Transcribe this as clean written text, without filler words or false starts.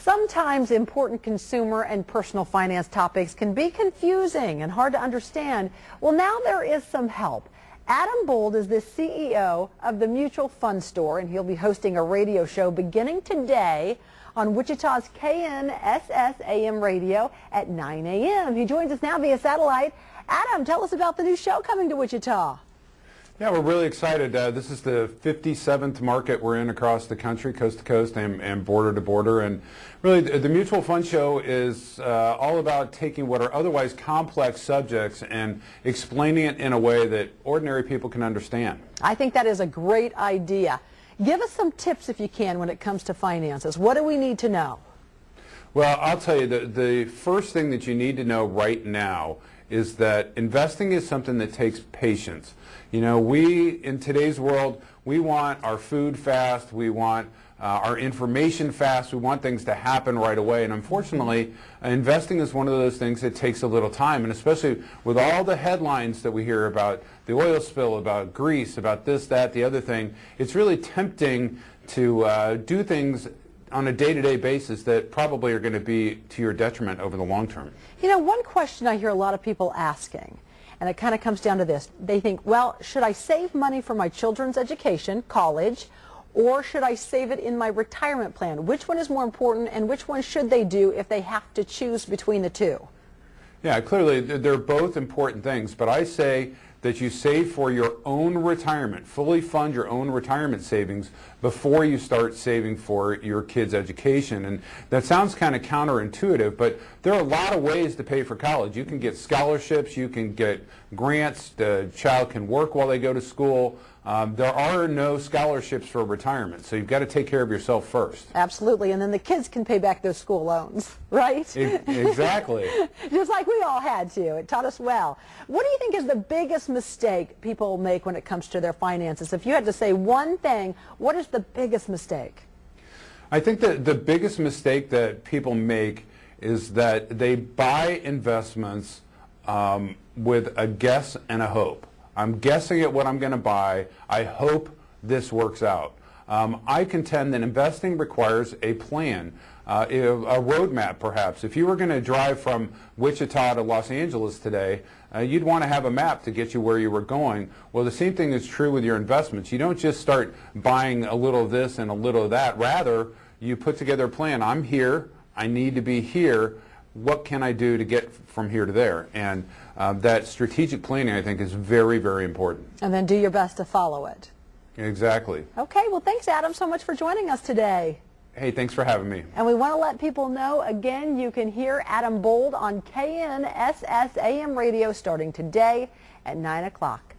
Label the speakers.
Speaker 1: Sometimes important consumer and personal finance topics can be confusing and hard to understand. Well, now there is some help. Adam Bold is the CEO of the Mutual Fund Store, and he'll be hosting a radio show beginning today on Wichita's KNSS-AM radio at 9 a.m. He joins us now via satellite. Adam, tell us about the new show coming to Wichita.
Speaker 2: Yeah, we're really excited. This is the 57th market we're in across the country, coast to coast and border to border. And really, the Mutual Fund Show is all about taking what are otherwise complex subjects and explaining it in a way that ordinary people can understand.
Speaker 1: I think that is a great idea. Give us some tips, if you can, when it comes to finances. What do we need to know?
Speaker 2: Well, I'll tell you, the first thing that you need to know right now is that investing is something that takes patience. You know, in today's world, we want our food fast, we want our information fast, we want things to happen right away, and unfortunately, investing is one of those things that takes a little time, and especially with all the headlines that we hear about the oil spill, about Greece, about this, that, the other thing, it's really tempting to do things on a day-to-day basis that probably are going to be to your detriment over the long term.
Speaker 1: You know, one question I hear a lot of people asking, and it kind of comes down to this. They think, well, should I save money for my children's education, college, or should I save it in my retirement plan? Which one is more important, and which one should they do if they have to choose between the two?
Speaker 2: Yeah, clearly they're both important things, but I say that you save for your own retirement, fully fund your own retirement savings before you start saving for your kids' education. And that sounds kind of counterintuitive, but there are a lot of ways to pay for college. You can get scholarships, you can get grants, the child can work while they go to school. There are no scholarships for retirement, so you've got to take care of yourself first.
Speaker 1: Absolutely, and then the kids can pay back those school loans, right?
Speaker 2: Exactly.
Speaker 1: Just like we all had to. It taught us well. What do you think is the biggest mistake people make when it comes to their finances? If you had to say one thing, what is the biggest mistake?
Speaker 2: I think that the biggest mistake that people make is that they buy investments with a guess and a hope. I'm guessing at what I'm going to buy. I hope this works out. I contend that investing requires a plan, a roadmap perhaps. If you were going to drive from Wichita to Los Angeles today, you'd want to have a map to get you where you were going. Well, the same thing is true with your investments. You don't just start buying a little of this and a little of that. Rather, you put together a plan. I'm here. I need to be here. What can I do to get from here to there? And that strategic planning, I think, is very, very important.
Speaker 1: And then do your best to follow it.
Speaker 2: Exactly.
Speaker 1: Okay, well, thanks, Adam, so much for joining us today.
Speaker 2: Hey, thanks for having me.
Speaker 1: And we want to let people know, again, you can hear Adam Bold on KNSS-AM radio starting today at 9 o'clock.